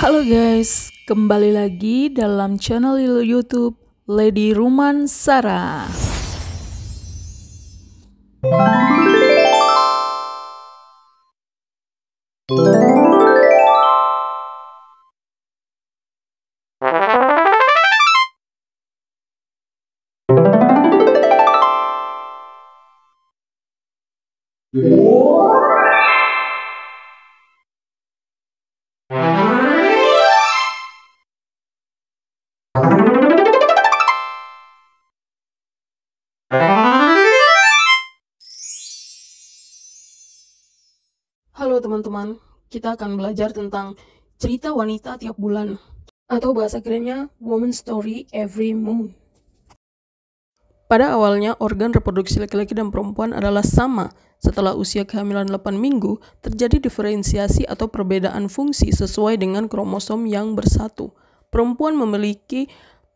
Halo guys, kembali lagi dalam channel YouTube Lady Ruman Sara. Halo teman-teman, kita akan belajar tentang cerita wanita tiap bulan, atau bahasa kerennya Woman Story Every Moon. Pada awalnya, organ reproduksi laki-laki dan perempuan adalah sama. Setelah usia kehamilan 8 minggu, terjadi diferensiasi atau perbedaan fungsi sesuai dengan kromosom yang bersatu. Perempuan memiliki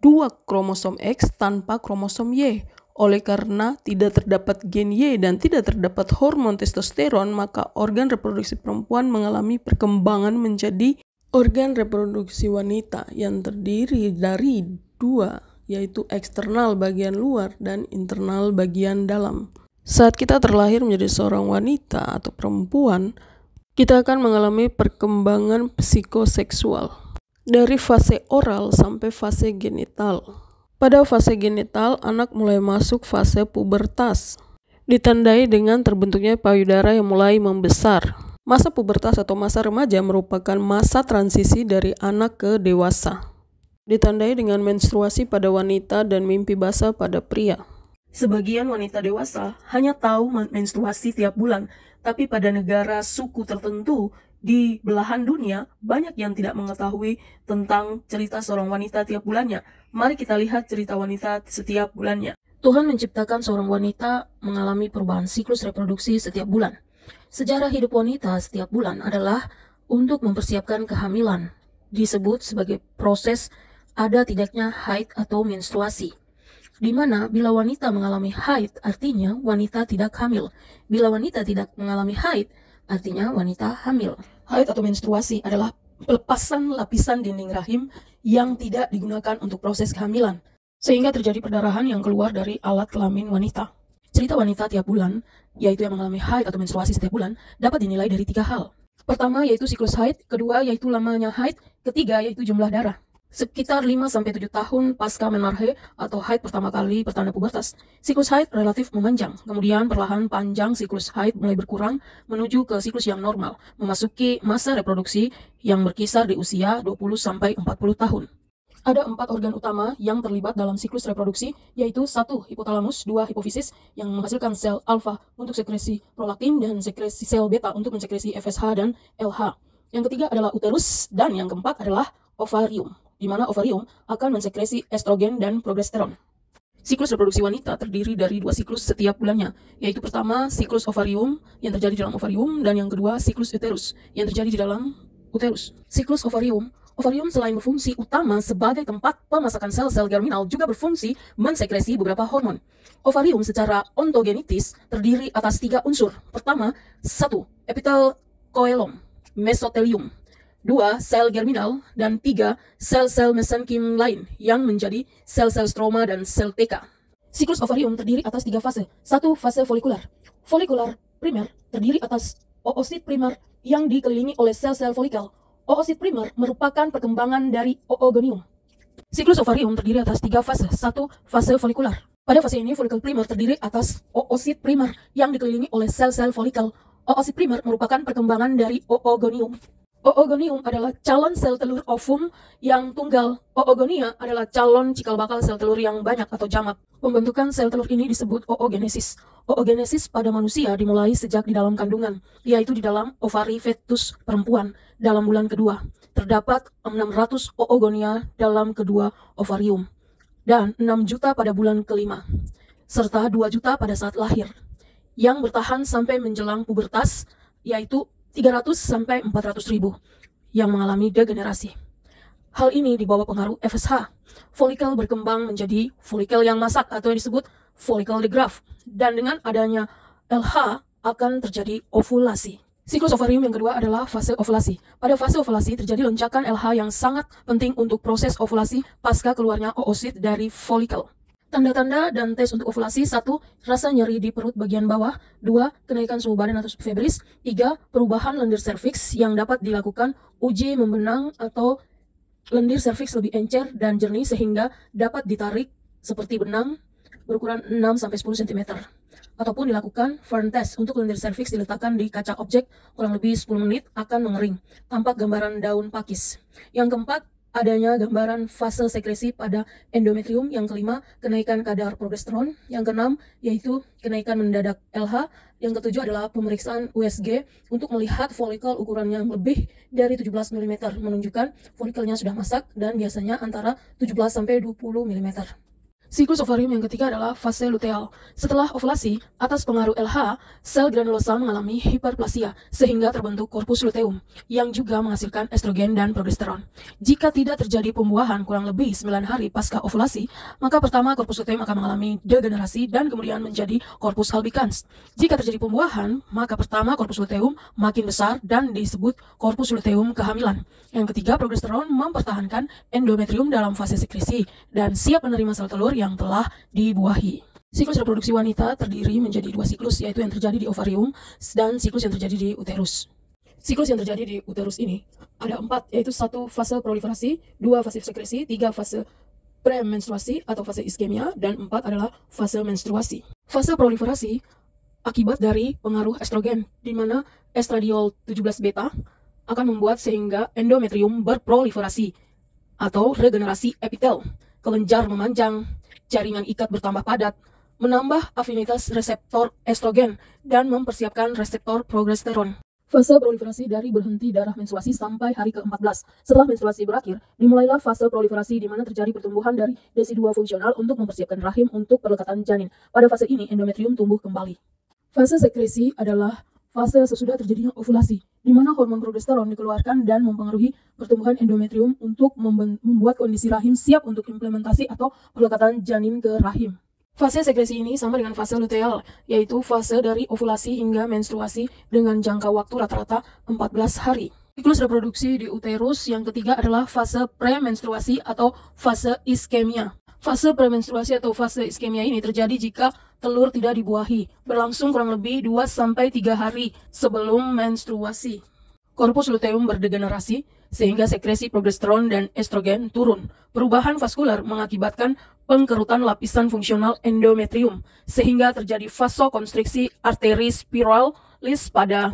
2 kromosom X tanpa kromosom Y. Oleh karena tidak terdapat gen Y dan tidak terdapat hormon testosteron, maka organ reproduksi perempuan mengalami perkembangan menjadi organ reproduksi wanita yang terdiri dari 2, yaitu eksternal bagian luar dan internal bagian dalam. Saat kita terlahir menjadi seorang wanita atau perempuan, kita akan mengalami perkembangan psikoseksual dari fase oral sampai fase genital. Pada fase genital, anak mulai masuk fase pubertas, ditandai dengan terbentuknya payudara yang mulai membesar. Masa pubertas atau masa remaja merupakan masa transisi dari anak ke dewasa, ditandai dengan menstruasi pada wanita dan mimpi basah pada pria. Sebagian wanita dewasa hanya tahu menstruasi tiap bulan, tapi pada negara suku tertentu di belahan dunia, banyak yang tidak mengetahui tentang cerita seorang wanita tiap bulannya. Mari kita lihat cerita wanita setiap bulannya. Tuhan menciptakan seorang wanita mengalami perubahan siklus reproduksi setiap bulan. Sejarah hidup wanita setiap bulan adalah untuk mempersiapkan kehamilan. Disebut sebagai proses ada tidaknya haid atau menstruasi. Di mana bila wanita mengalami haid, artinya wanita tidak hamil. Bila wanita tidak mengalami haid, artinya wanita hamil. Haid atau menstruasi adalah pelepasan lapisan dinding rahim yang tidak digunakan untuk proses kehamilan, sehingga terjadi perdarahan yang keluar dari alat kelamin wanita. Cerita wanita tiap bulan, yaitu yang mengalami haid atau menstruasi setiap bulan, dapat dinilai dari 3 hal. Pertama yaitu siklus haid, kedua yaitu lamanya haid, ketiga yaitu jumlah darah. Sekitar 5-7 tahun pasca menarhe atau haid pertama kali pertanda pubertas, siklus haid relatif memanjang. Kemudian perlahan panjang siklus haid mulai berkurang menuju ke siklus yang normal, memasuki masa reproduksi yang berkisar di usia 20-40 tahun. Ada 4 organ utama yang terlibat dalam siklus reproduksi, yaitu 1. Hipotalamus, 2. Hipofisis yang menghasilkan sel alfa untuk sekresi prolaktin dan sekresi sel beta untuk mensekresi FSH dan LH. Yang ketiga adalah uterus, dan yang keempat adalah ovarium, di mana ovarium akan mensekresi estrogen dan progesteron. Siklus reproduksi wanita terdiri dari 2 siklus setiap bulannya, yaitu pertama siklus ovarium yang terjadi di dalam ovarium, dan yang kedua siklus uterus yang terjadi di dalam uterus. Siklus ovarium selain berfungsi utama sebagai tempat pemasakan sel-sel germinal juga berfungsi mensekresi beberapa hormon. Ovarium secara ontogenitis terdiri atas 3 unsur. Pertama, 1. Epitel koelom, mesotelium, 2. Sel germinal, dan 3. Sel-sel mesenkim lain yang menjadi sel-sel stroma dan sel TK. Siklus ovarium terdiri atas 3 fase. 1. Fase folikular. Folikular primer terdiri atas oosit primer yang dikelilingi oleh sel-sel folikel. Oosit primer merupakan perkembangan dari oogonium. Siklus ovarium terdiri atas 3 fase. 1. Fase folikular. Pada fase ini, folikel primer terdiri atas oosit primer yang dikelilingi oleh sel-sel folikel. Oosit primer merupakan perkembangan dari oogonium. Oogonium adalah calon sel telur ovum yang tunggal. Oogonia adalah calon cikal bakal sel telur yang banyak atau jamak. Pembentukan sel telur ini disebut oogenesis. Oogenesis pada manusia dimulai sejak di dalam kandungan, yaitu di dalam ovari fetus perempuan dalam bulan kedua. Terdapat 600 oogonia dalam kedua ovarium, dan 6 juta pada bulan kelima, serta 2 juta pada saat lahir, yang bertahan sampai menjelang pubertas, yaitu 300-400 ribu yang mengalami degenerasi. Hal ini di bawah pengaruh FSH. Folikel berkembang menjadi folikel yang masak atau yang disebut folikel de Graaff, dan dengan adanya LH akan terjadi ovulasi. Siklus ovarium yang kedua adalah fase ovulasi. Pada fase ovulasi terjadi lonjakan LH yang sangat penting untuk proses ovulasi pasca keluarnya oosit dari folikel. Tanda-tanda dan tes untuk ovulasi: 1. Rasa nyeri di perut bagian bawah. 2. Kenaikan suhu badan atau febris. 3. Perubahan lendir serviks yang dapat dilakukan uji membenang atau lendir serviks lebih encer dan jernih sehingga dapat ditarik seperti benang berukuran 6-10 cm. Ataupun dilakukan Fern test untuk lendir serviks diletakkan di kaca objek kurang lebih 10 menit akan mengering. Tampak gambaran daun pakis. Yang keempat, adanya gambaran fase sekresi pada endometrium. Yang kelima, kenaikan kadar progesteron. Yang keenam, yaitu kenaikan mendadak LH. Yang ketujuh adalah pemeriksaan USG untuk melihat folikel ukurannya lebih dari 17 mm, menunjukkan folikelnya sudah masak dan biasanya antara 17-20 mm. Siklus ovarium yang ketiga adalah fase luteal. Setelah ovulasi, atas pengaruh LH, sel granulosa mengalami hiperplasia sehingga terbentuk korpus luteum yang juga menghasilkan estrogen dan progesteron. Jika tidak terjadi pembuahan kurang lebih 9 hari pasca ovulasi, maka pertama korpus luteum akan mengalami degenerasi dan kemudian menjadi korpus albicans. Jika terjadi pembuahan, maka pertama korpus luteum makin besar dan disebut korpus luteum kehamilan. Yang ketiga, progesteron mempertahankan endometrium dalam fase sekresi dan siap menerima sel telur yang telah dibuahi. Siklus reproduksi wanita terdiri menjadi 2 siklus, yaitu yang terjadi di ovarium dan siklus yang terjadi di uterus. Siklus yang terjadi di uterus ini ada 4, yaitu 1 fase proliferasi, 2 fase sekresi, 3 fase premenstruasi atau fase iskemia, dan 4 adalah fase menstruasi. Fase proliferasi akibat dari pengaruh estrogen, di mana estradiol 17 beta akan membuat sehingga endometrium berproliferasi atau regenerasi epitel, kelenjar memanjang, jaringan ikat bertambah padat, menambah afinitas reseptor estrogen, dan mempersiapkan reseptor progesteron. Fase proliferasi dari berhenti darah menstruasi sampai hari ke-14. Setelah menstruasi berakhir, dimulailah fase proliferasi di mana terjadi pertumbuhan dari desidua fungsional untuk mempersiapkan rahim untuk perlekatan janin. Pada fase ini, endometrium tumbuh kembali. Fase sekresi adalah fase sesudah terjadinya ovulasi, di mana hormon progesteron dikeluarkan dan mempengaruhi pertumbuhan endometrium untuk membuat kondisi rahim siap untuk implementasi atau perlekatan janin ke rahim. Fase sekresi ini sama dengan fase luteal, yaitu fase dari ovulasi hingga menstruasi dengan jangka waktu rata-rata 14 hari. Siklus reproduksi di uterus yang ketiga adalah fase premenstruasi atau fase iskemia. Fase premenstruasi atau fase iskemia ini terjadi jika telur tidak dibuahi, berlangsung kurang lebih 2-3 hari sebelum menstruasi. Korpus luteum berdegenerasi sehingga sekresi progesteron dan estrogen turun. Perubahan vaskular mengakibatkan pengkerutan lapisan fungsional endometrium sehingga terjadi vasokonstriksi arteri spiralis pada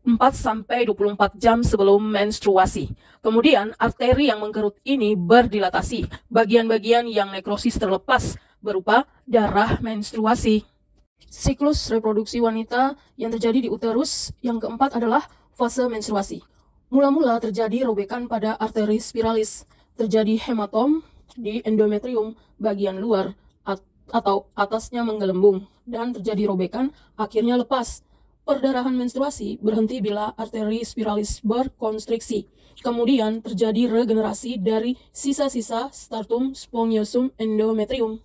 4-24 jam sebelum menstruasi. Kemudian arteri yang mengkerut ini berdilatasi. Bagian-bagian yang nekrosis terlepas berupa darah menstruasi. Siklus reproduksi wanita yang terjadi di uterus yang keempat adalah fase menstruasi. Mula-mula terjadi robekan pada arteri spiralis, terjadi hematom di endometrium bagian luar atau atasnya menggelembung, dan terjadi robekan akhirnya lepas. Perdarahan menstruasi berhenti bila arteri spiralis berkonstriksi. Kemudian terjadi regenerasi dari sisa-sisa stratum spongiosum endometrium.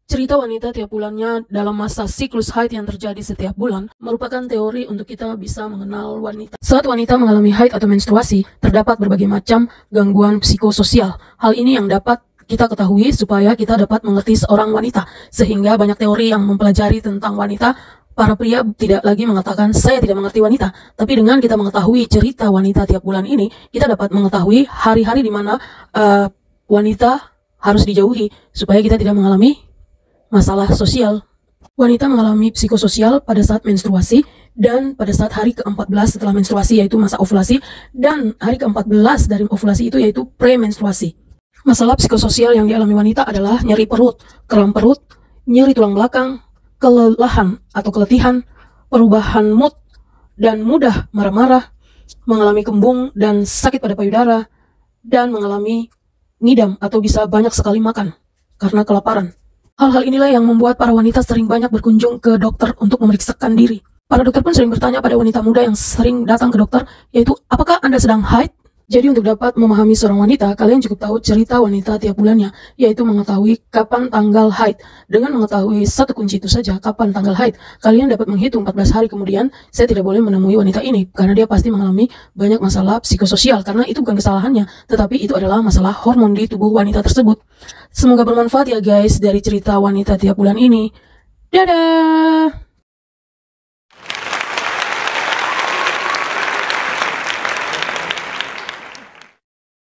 Cerita wanita tiap bulannya dalam masa siklus haid yang terjadi setiap bulan merupakan teori untuk kita bisa mengenal wanita. Saat wanita mengalami haid atau menstruasi, terdapat berbagai macam gangguan psikososial. Hal ini yang dapat kita ketahui supaya kita dapat mengerti seorang wanita. Sehingga banyak teori yang mempelajari tentang wanita. Para pria tidak lagi mengatakan saya tidak mengerti wanita, tapi dengan kita mengetahui cerita wanita tiap bulan ini, kita dapat mengetahui hari-hari di mana wanita harus dijauhi supaya kita tidak mengalami masalah sosial. Wanita mengalami psikososial pada saat menstruasi dan pada saat hari ke-14 setelah menstruasi, yaitu masa ovulasi, dan hari ke-14 dari ovulasi itu yaitu premenstruasi. Masalah psikososial yang dialami wanita adalah nyeri perut, kram perut, nyeri tulang belakang, kelelahan atau keletihan, perubahan mood, dan mudah marah-marah, mengalami kembung dan sakit pada payudara, dan mengalami ngidam atau bisa banyak sekali makan karena kelaparan. Hal-hal inilah yang membuat para wanita sering banyak berkunjung ke dokter untuk memeriksakan diri. Para dokter pun sering bertanya pada wanita muda yang sering datang ke dokter, yaitu apakah Anda sedang haid? Jadi untuk dapat memahami seorang wanita, kalian cukup tahu cerita wanita tiap bulannya, yaitu mengetahui kapan tanggal haid. Dengan mengetahui satu kunci itu saja, kapan tanggal haid, kalian dapat menghitung 14 hari kemudian, saya tidak boleh menemui wanita ini, karena dia pasti mengalami banyak masalah psikososial, karena itu bukan kesalahannya, tetapi itu adalah masalah hormon di tubuh wanita tersebut. Semoga bermanfaat ya guys dari cerita wanita tiap bulan ini. Dadah!